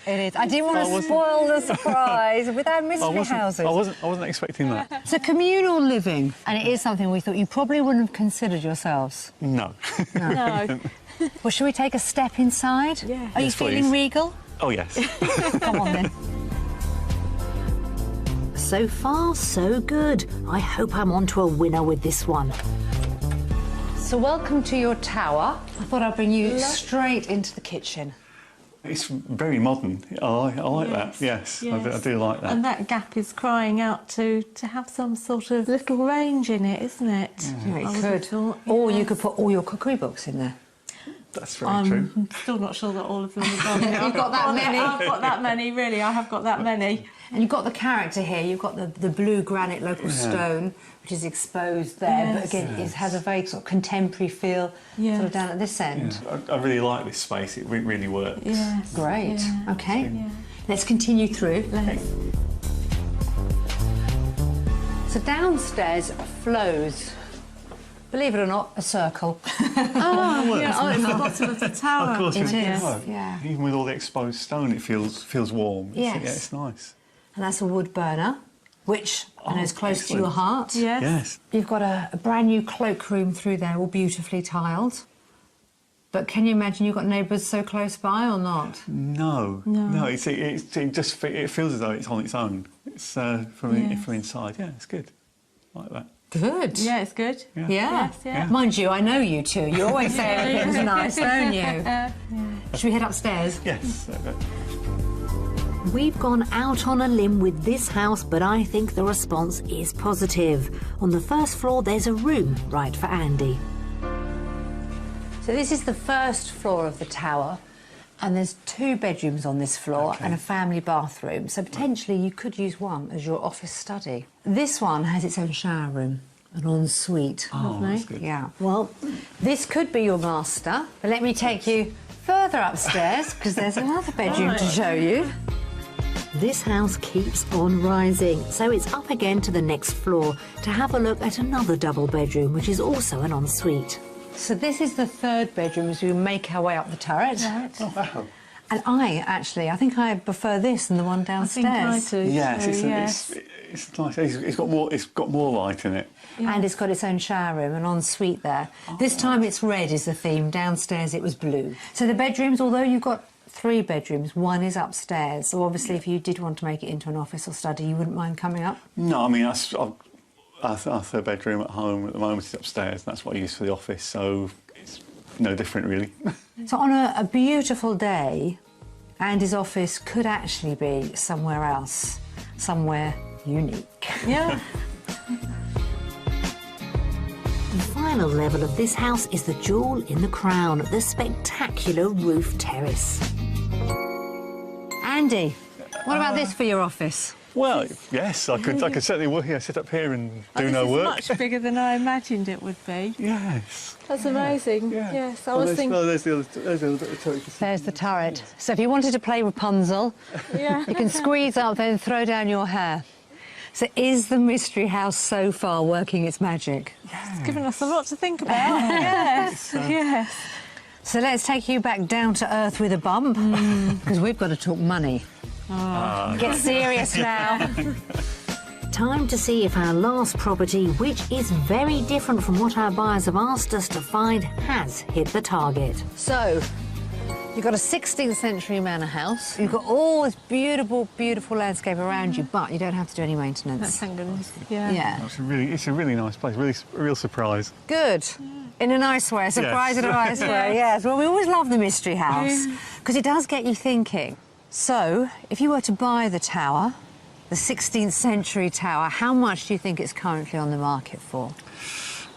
[SPEAKER 1] It is. I didn't want to spoil the surprise with our mystery houses.
[SPEAKER 2] I wasn't expecting that.
[SPEAKER 1] So communal living, and it is something we thought you probably wouldn't have considered yourselves.
[SPEAKER 2] No.
[SPEAKER 4] No.
[SPEAKER 1] Well, shall we take a step inside?
[SPEAKER 4] Yeah.
[SPEAKER 1] Are you
[SPEAKER 2] Yes,
[SPEAKER 1] feeling
[SPEAKER 2] please.
[SPEAKER 1] regal?
[SPEAKER 2] Oh, yes.
[SPEAKER 1] Come on then.
[SPEAKER 7] So far, so good. I hope I'm onto a winner with this one.
[SPEAKER 1] So welcome to your tower. I thought I'd bring you straight into the kitchen.
[SPEAKER 2] It's very modern. I like that. Yes, I do like that.
[SPEAKER 4] And that gap is crying out to have some sort of little range in it, isn't it?
[SPEAKER 1] Yeah,
[SPEAKER 4] I
[SPEAKER 1] it
[SPEAKER 4] would have
[SPEAKER 1] could.
[SPEAKER 4] thought,
[SPEAKER 1] Or you
[SPEAKER 4] yes.
[SPEAKER 1] could put all your cookery books in there.
[SPEAKER 2] That's very true.
[SPEAKER 4] I'm still not sure that all of them are gone.
[SPEAKER 1] You've got that many?
[SPEAKER 4] I've got that many, really. I have got that many.
[SPEAKER 1] And you've got the character here. You've got the blue granite local stone, which is exposed there. But again, it has a very sort of contemporary feel sort of down at this end.
[SPEAKER 2] Yeah. I really like this space. It really works.
[SPEAKER 4] Yes.
[SPEAKER 1] Great.
[SPEAKER 4] Yeah.
[SPEAKER 1] OK.
[SPEAKER 4] Yeah.
[SPEAKER 1] Let's continue through.
[SPEAKER 4] Let's.
[SPEAKER 1] So downstairs flows, believe it or not, a circle.
[SPEAKER 4] Oh, it's the bottom of the tower.
[SPEAKER 2] Of course,
[SPEAKER 1] It is,
[SPEAKER 2] yeah.
[SPEAKER 1] yeah.
[SPEAKER 2] Even with all the exposed stone, it feels warm.
[SPEAKER 1] Yes.
[SPEAKER 2] Yeah, it's nice.
[SPEAKER 1] And that's a wood burner, which I know is close to your
[SPEAKER 2] excellent.
[SPEAKER 1] heart.
[SPEAKER 4] Yes.
[SPEAKER 2] Yes.
[SPEAKER 1] You've got a brand new cloakroom through there, all beautifully tiled. But can you imagine you've got neighbours so close by or not?
[SPEAKER 2] No. It feels as though it's on its own. It's from inside. Yeah, it's good. I like that.
[SPEAKER 1] Good.
[SPEAKER 4] Yeah, it's good.
[SPEAKER 2] Yeah.
[SPEAKER 1] Yeah.
[SPEAKER 4] Yeah.
[SPEAKER 1] Mind you, I know you two. You always say everything's nice, don't you? Should we head upstairs?
[SPEAKER 2] Yes.
[SPEAKER 7] We've gone out on a limb with this house, but I think the response is positive. On the first floor, there's a room right for Andy.
[SPEAKER 1] So this is the first floor of the tower, and there's 2 bedrooms on this floor and a family bathroom. So potentially you could use one as your office study. This one has its own shower room, an ensuite.
[SPEAKER 2] Oh, that's good.
[SPEAKER 1] Yeah. Well, this could be your master, but let me take you further upstairs because there's another bedroom to show you.
[SPEAKER 7] This house keeps on rising, so it's up again to the next floor to have a look at another double bedroom, which is also an ensuite.
[SPEAKER 1] So this is the 3rd bedroom as we make our way up the turret.
[SPEAKER 4] Right.
[SPEAKER 2] Oh, wow.
[SPEAKER 1] And I think I prefer this than the one
[SPEAKER 4] I
[SPEAKER 1] downstairs.
[SPEAKER 4] think I do.
[SPEAKER 2] Yes,
[SPEAKER 4] too,
[SPEAKER 2] it's nice. It's got more light in it.
[SPEAKER 1] And it's got its own shower room, an ensuite there. This time it's red is the theme. Downstairs it was blue. So the bedrooms, although you've got 3 bedrooms, one is upstairs. So obviously if you did want to make it into an office or study, you wouldn't mind coming up?
[SPEAKER 2] No, I mean, our 3rd bedroom at home at the moment is upstairs. That's what I use for the office, so it's no different, really.
[SPEAKER 1] So on a beautiful day, Andy's office could actually be somewhere else, somewhere unique.
[SPEAKER 4] Yeah.
[SPEAKER 7] The final level of this house is the jewel in the crown, the spectacular roof terrace.
[SPEAKER 1] Andy, what about this for your office?
[SPEAKER 2] Well, yes, I could certainly work here, sit up here and do no
[SPEAKER 4] This
[SPEAKER 2] work.
[SPEAKER 4] is much bigger than I imagined it would be.
[SPEAKER 2] Yes.
[SPEAKER 4] That's amazing.
[SPEAKER 2] Yeah.
[SPEAKER 4] Yes, I was thinking.
[SPEAKER 2] there's the other bit of turret.
[SPEAKER 1] There's the turret. So if you wanted to play Rapunzel,
[SPEAKER 4] Yeah.
[SPEAKER 1] you can squeeze up there and throw down your hair. So is the mystery house so far working its magic?
[SPEAKER 4] It's given us a lot to think about. Yes. Yes.
[SPEAKER 1] So let's take you back down to earth with a bump, because we've got to talk money. Get serious now.
[SPEAKER 7] Time to see if our last property, which is very different from what our buyers have asked us to find, has hit the target.
[SPEAKER 1] So, you've got a 16th century manor house. You've got all this beautiful, beautiful landscape around you, but you don't have to do any maintenance.
[SPEAKER 4] Thank goodness. Yeah.
[SPEAKER 1] Yeah.
[SPEAKER 2] It's a really nice place, a real surprise.
[SPEAKER 1] Good. In a nice way, a surprise in a nice way, yes. Well, we always love the mystery house, because it does get you thinking. So, if you were to buy the tower, the 16th century tower, how much do you think it's currently on the market for?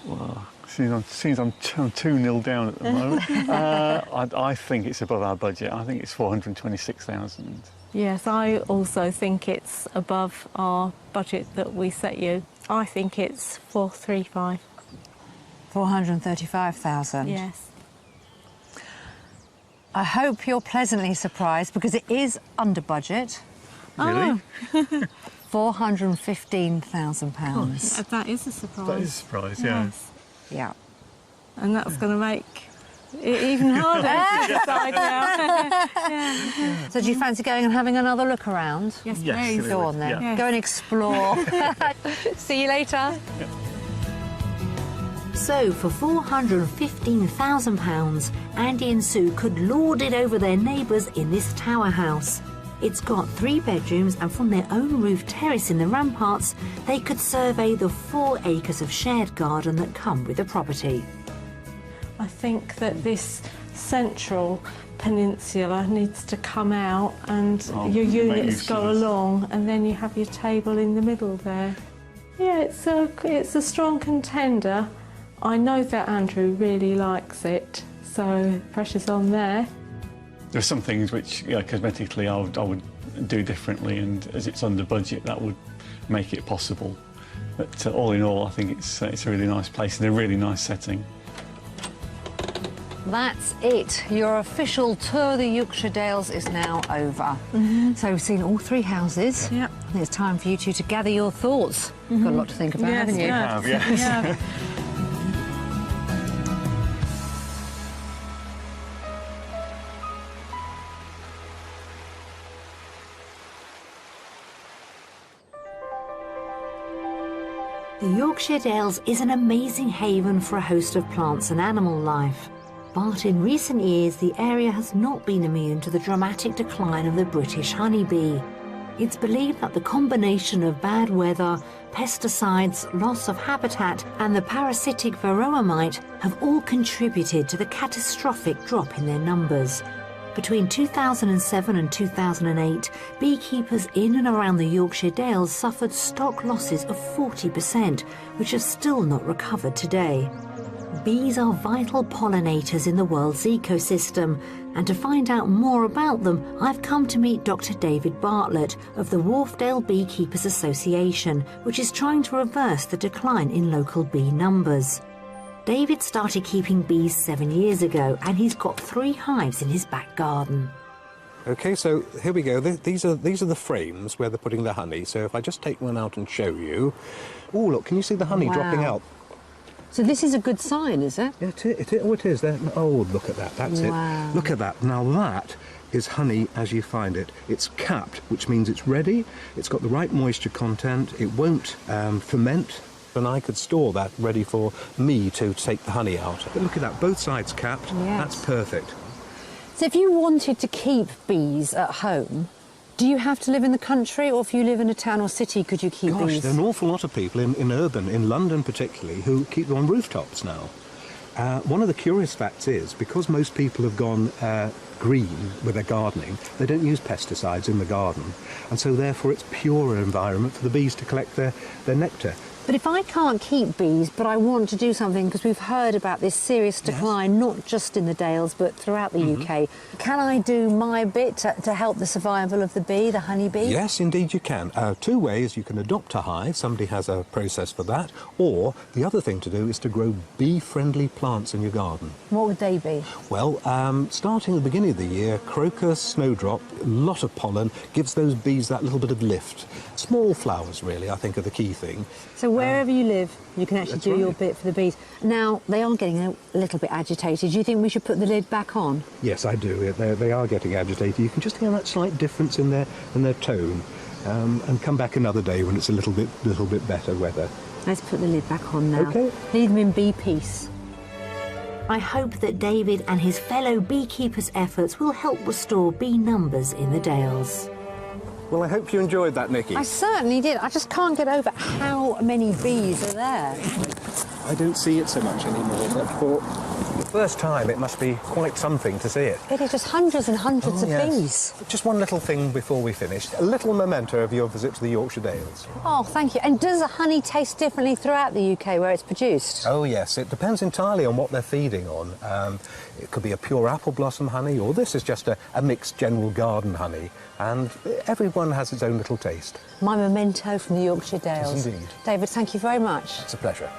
[SPEAKER 2] Well, since I'm 2-0 down at the moment, I think it's above our budget. I think it's 426,000.
[SPEAKER 4] Yes, I also think it's above our budget that we set you. I think it's 435.
[SPEAKER 1] 435,000?
[SPEAKER 4] Yes.
[SPEAKER 1] I hope you're pleasantly surprised, because it is under budget.
[SPEAKER 2] Really?
[SPEAKER 1] £415,000.
[SPEAKER 4] That is a surprise.
[SPEAKER 2] That is a surprise, yeah.
[SPEAKER 1] Yeah.
[SPEAKER 4] And that's going to make even harder to decide now. Yeah.
[SPEAKER 1] So do you fancy going and having another look around?
[SPEAKER 4] Yes,
[SPEAKER 2] Yes,
[SPEAKER 4] please.
[SPEAKER 2] we
[SPEAKER 1] Go
[SPEAKER 2] would,
[SPEAKER 1] on then.
[SPEAKER 2] yeah.
[SPEAKER 1] Go and explore. See you later.
[SPEAKER 7] So, for £415,000, Andy and Sue could lord it over their neighbours in this tower house. It's got 3 bedrooms, and from their own roof terrace in the ramparts, they could survey the 4 acres of shared garden that come with the property.
[SPEAKER 4] I think that this central peninsula needs to come out and your
[SPEAKER 2] make
[SPEAKER 4] units
[SPEAKER 2] use
[SPEAKER 4] go
[SPEAKER 2] of this.
[SPEAKER 4] along, and then you have your table in the middle there. Yeah, it's a strong contender. I know that Andrew really likes it, so pressure's on there.
[SPEAKER 2] There are some things which, cosmetically, I would do differently, and as it's under budget, that would make it possible. But all in all, I think it's a really nice place and a really nice setting.
[SPEAKER 1] That's it. Your official tour of the Yorkshire Dales is now over. So we've seen all 3 houses.
[SPEAKER 4] Yep.
[SPEAKER 1] I think it's time for you two to gather your thoughts. Got a lot to think about,
[SPEAKER 4] Yes,
[SPEAKER 1] haven't you?
[SPEAKER 4] yeah.
[SPEAKER 2] Yes.
[SPEAKER 4] Yeah.
[SPEAKER 7] The Yorkshire Dales is an amazing haven for a host of plants and animal life. But in recent years, the area has not been immune to the dramatic decline of the British honeybee. It's believed that the combination of bad weather, pesticides, loss of habitat, and the parasitic varroa mite have all contributed to the catastrophic drop in their numbers. Between 2007 and 2008, beekeepers in and around the Yorkshire Dales suffered stock losses of 40%, which have still not recovered today. Bees are vital pollinators in the world's ecosystem, and to find out more about them, I've come to meet Dr. David Bartlett of the Wharfdale Beekeepers Association, which is trying to reverse the decline in local bee numbers. David started keeping bees 7 years ago, and he's got 3 hives in his back garden.
[SPEAKER 6] OK, so here we go. These are the frames where they're putting the honey. So if I just take one out and show you. Oh, look, can you see the honey dropping
[SPEAKER 1] Wow.
[SPEAKER 6] out?
[SPEAKER 1] So this is a good sign, is it?
[SPEAKER 6] Yeah, it is. There. Oh, look at that. That's
[SPEAKER 1] Wow.
[SPEAKER 6] it. Look at that. Now that is honey as you find it. It's capped, which means it's ready. It's got the right moisture content. It won't ferment. And I could store that ready for me to take the honey out. But look at that. Both sides capped.
[SPEAKER 1] Yes.
[SPEAKER 6] That's perfect.
[SPEAKER 1] So if you wanted to keep bees at home, do you have to live in the country, or if you live in a town or city, could you keep
[SPEAKER 6] Gosh,
[SPEAKER 1] bees?
[SPEAKER 6] there are an awful lot of people in London particularly, who keep them on rooftops now. One of the curious facts is, because most people have gone green with their gardening, they don't use pesticides in the garden, and so therefore it's purer environment for the bees to collect their nectar.
[SPEAKER 1] But if I can't keep bees, but I want to do something, because we've heard about this serious decline, not just in the Dales, but throughout the UK, can I do my bit to help the survival of the bee, the honeybee?
[SPEAKER 6] Yes, indeed you can. 2 ways. You can adopt a hive. Somebody has a process for that. Or the other thing to do is to grow bee-friendly plants in your garden.
[SPEAKER 1] What would they be?
[SPEAKER 6] Well, starting at the beginning of the year, crocus, snowdrop, a lot of pollen, gives those bees that little bit of lift. Small flowers, really, I think, are the key thing.
[SPEAKER 1] So wherever you live, you can actually
[SPEAKER 6] That's
[SPEAKER 1] do your
[SPEAKER 6] right.
[SPEAKER 1] bit for the bees. Now, they are getting a little bit agitated. Do you think we should put the lid back on?
[SPEAKER 6] Yes, I do. They are getting agitated. You can just hear that slight difference in their tone, and come back another day when it's a little bit better weather.
[SPEAKER 1] Let's put the lid back on now.
[SPEAKER 6] OK.
[SPEAKER 1] Leave them in bee peace.
[SPEAKER 7] I hope that David and his fellow beekeepers' efforts will help restore bee numbers in the Dales.
[SPEAKER 6] Well, I hope you enjoyed that, Nikki.
[SPEAKER 1] I certainly did. I just can't get over how many bees are there.
[SPEAKER 6] I don't see it so much anymore, but for the first time it must be quite something to see it.
[SPEAKER 1] It is just hundreds and hundreds of bees.
[SPEAKER 6] Just one little thing before we finish. A little memento of your visit to the Yorkshire Dales.
[SPEAKER 1] Oh, thank you. And does the honey taste differently throughout the UK where it's produced?
[SPEAKER 6] Oh, yes. It depends entirely on what they're feeding on. It could be a pure apple blossom honey, or this is just a mixed general garden honey. And everyone has its own little taste.
[SPEAKER 1] My memento from the Yorkshire Dales.
[SPEAKER 6] Yes, indeed.
[SPEAKER 1] David, thank you very much.
[SPEAKER 6] It's a pleasure.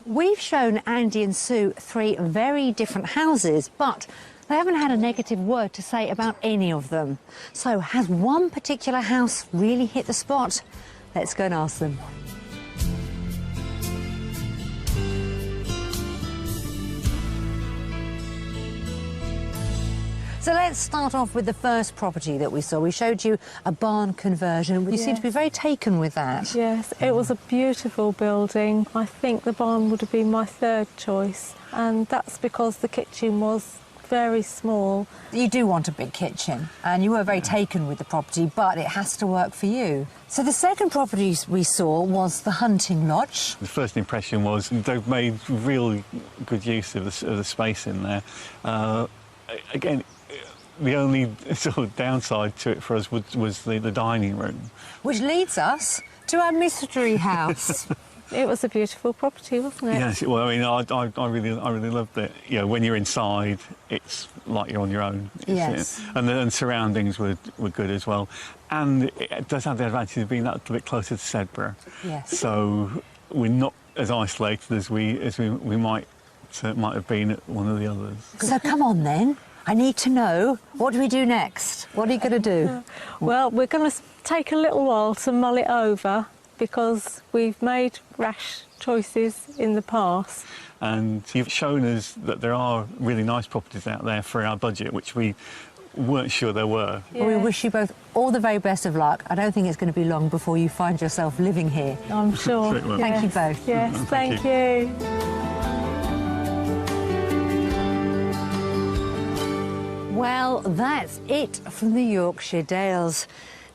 [SPEAKER 1] We've shown Andy and Sue 3 very different houses, but they haven't had a negative word to say about any of them. So has one particular house really hit the spot? Let's go and ask them. So let's start off with the first property that we saw. We showed you a barn conversion. You seem to be very taken with that.
[SPEAKER 4] Yes, it was a beautiful building. I think the barn would have been my third choice, and that's because the kitchen was very small.
[SPEAKER 1] You do want a big kitchen, and you were very taken with the property, but it has to work for you. So the second property we saw was the hunting lodge.
[SPEAKER 2] The first impression was they've made really good use of the space in there. Again, the only sort of downside to it for us was the dining room.
[SPEAKER 1] Which leads us to our mystery house.
[SPEAKER 4] It was a beautiful property, wasn't it?
[SPEAKER 2] Yes, well, I mean, I really loved it. You know, when you're inside, it's like you're on your own.
[SPEAKER 1] Yes.
[SPEAKER 2] And the surroundings were good as well. And it does have the advantage of being that little bit closer to Sedbergh.
[SPEAKER 1] Yes.
[SPEAKER 2] So we're not as isolated as we might have been at one of the others.
[SPEAKER 1] So come on then. I need to know, what do we do next? What are you going to do?
[SPEAKER 4] Well, we're going to take a little while to mull it over because we've made rash choices in the past.
[SPEAKER 2] And you've shown us that there are really nice properties out there for our budget, which we weren't sure there were.
[SPEAKER 1] Well, we wish you both all the very best of luck. I don't think it's going to be long before you find yourself living here.
[SPEAKER 4] I'm sure.
[SPEAKER 1] Thank you both.
[SPEAKER 4] Yes, thank you.
[SPEAKER 1] Well, that's it from the Yorkshire Dales.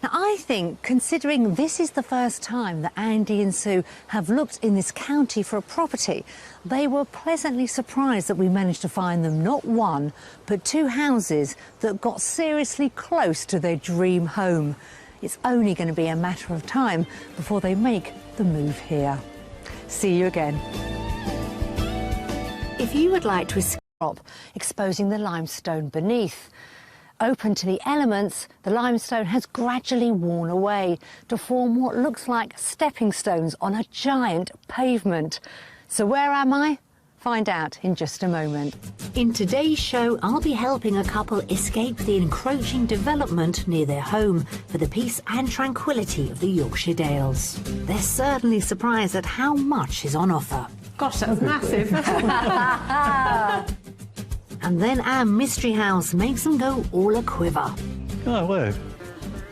[SPEAKER 1] Now, I think, considering this is the first time that Andy and Sue have looked in this county for a property, they were pleasantly surprised that we managed to find them not one, but two houses that got seriously close to their dream home. It's only going to be a matter of time before they make the move here. See you again. If you would like to escape exposing the limestone beneath. Open to the elements, the limestone has gradually worn away to form what looks like stepping stones on a giant pavement. So where am I? Find out in just a moment.
[SPEAKER 7] In today's show, I'll be helping a couple escape the encroaching development near their home for the peace and tranquility of the Yorkshire Dales. They're certainly surprised at how much is on offer.
[SPEAKER 4] Gosh, that's massive.
[SPEAKER 7] And then our mystery house makes them go all a quiver.
[SPEAKER 2] Oh, word.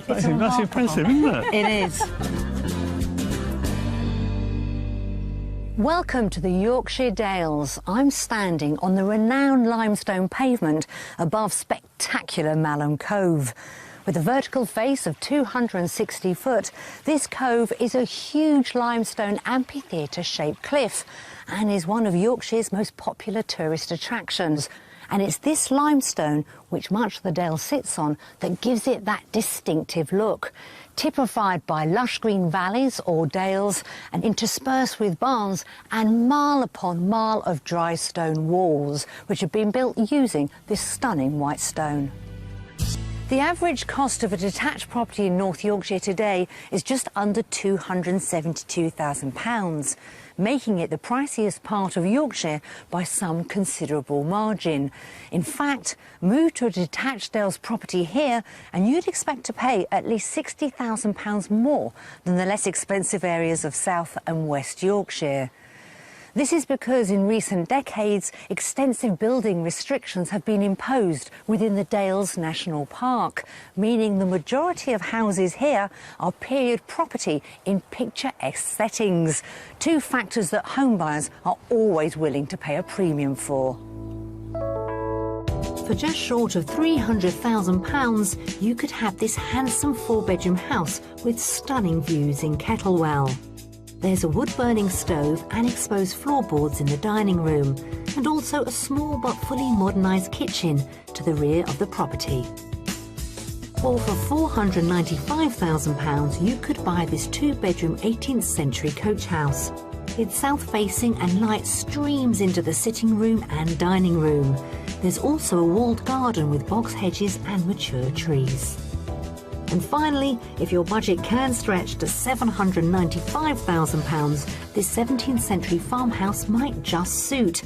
[SPEAKER 2] That's impressive, isn't it?
[SPEAKER 1] It is. Welcome to the Yorkshire Dales. I'm standing on the renowned limestone pavement above spectacular Malham Cove. With a vertical face of 260 foot, this cove is a huge limestone amphitheatre-shaped cliff and is one of Yorkshire's most popular tourist attractions. And it's this limestone, which much of the Dale sits on, that gives it that distinctive look, typified by lush green valleys or dales and interspersed with barns and mile upon mile of dry stone walls, which have been built using this stunning white stone. The average cost of a detached property in North Yorkshire today is just under £272,000, making it the priciest part of Yorkshire by some considerable margin. In fact, move to a detached Dales property here and you'd expect to pay at least £60,000 more than the less expensive areas of South and West Yorkshire. This is because in recent decades, extensive building restrictions have been imposed within the Dales National Park, meaning the majority of houses here are period property in picturesque settings, two factors that homebuyers are always willing to pay a premium for.
[SPEAKER 7] For just short of £300,000, you could have this handsome four-bedroom house with stunning views in Kettlewell. There's a wood-burning stove and exposed floorboards in the dining room, and also a small but fully modernised kitchen to the rear of the property. Or for £495,000, you could buy this two-bedroom 18th century coach house. It's south-facing and light streams into the sitting room and dining room. There's also a walled garden with box hedges and mature trees. And finally, if your budget can stretch to £795,000, this 17th century farmhouse might just suit.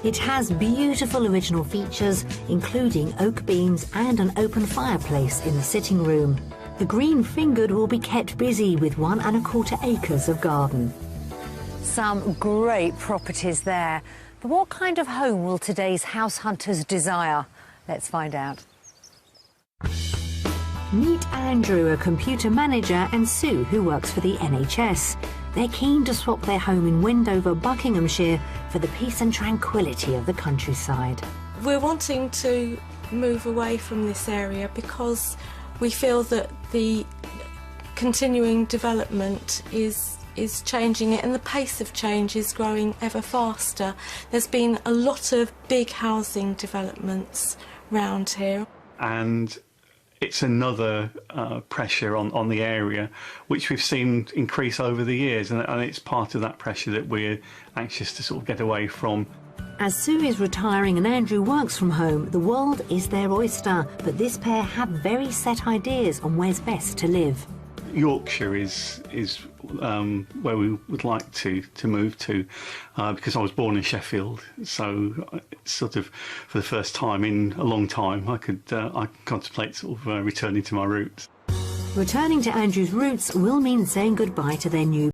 [SPEAKER 7] It has beautiful original features, including oak beams and an open fireplace in the sitting room. The green-fingered will be kept busy with 1 1/4 acres of garden.
[SPEAKER 1] Some great properties there. But what kind of home will today's house hunters desire? Let's find out.
[SPEAKER 7] Meet Andrew, a computer manager, and Sue, who works for the NHS. They're keen to swap their home in Wendover, Buckinghamshire, for the peace and tranquility of the countryside.
[SPEAKER 4] We're wanting to move away from this area because we feel that the continuing development is changing it, and the pace of change is growing ever faster. There's been a lot of big housing developments round here.
[SPEAKER 3] And it's another pressure on the area, which we've seen increase over the years, and it's part of that pressure that we're anxious to sort of get away from.
[SPEAKER 7] As Sue is retiring and Andrew works from home, the world is their oyster, but this pair have very set ideas on where's best to live.
[SPEAKER 3] Yorkshire is where we would like to move to, because I was born in Sheffield, so it's sort of for the first time in a long time I could contemplate sort of returning to my roots.
[SPEAKER 7] Returning to Andrew's roots will mean saying goodbye to their new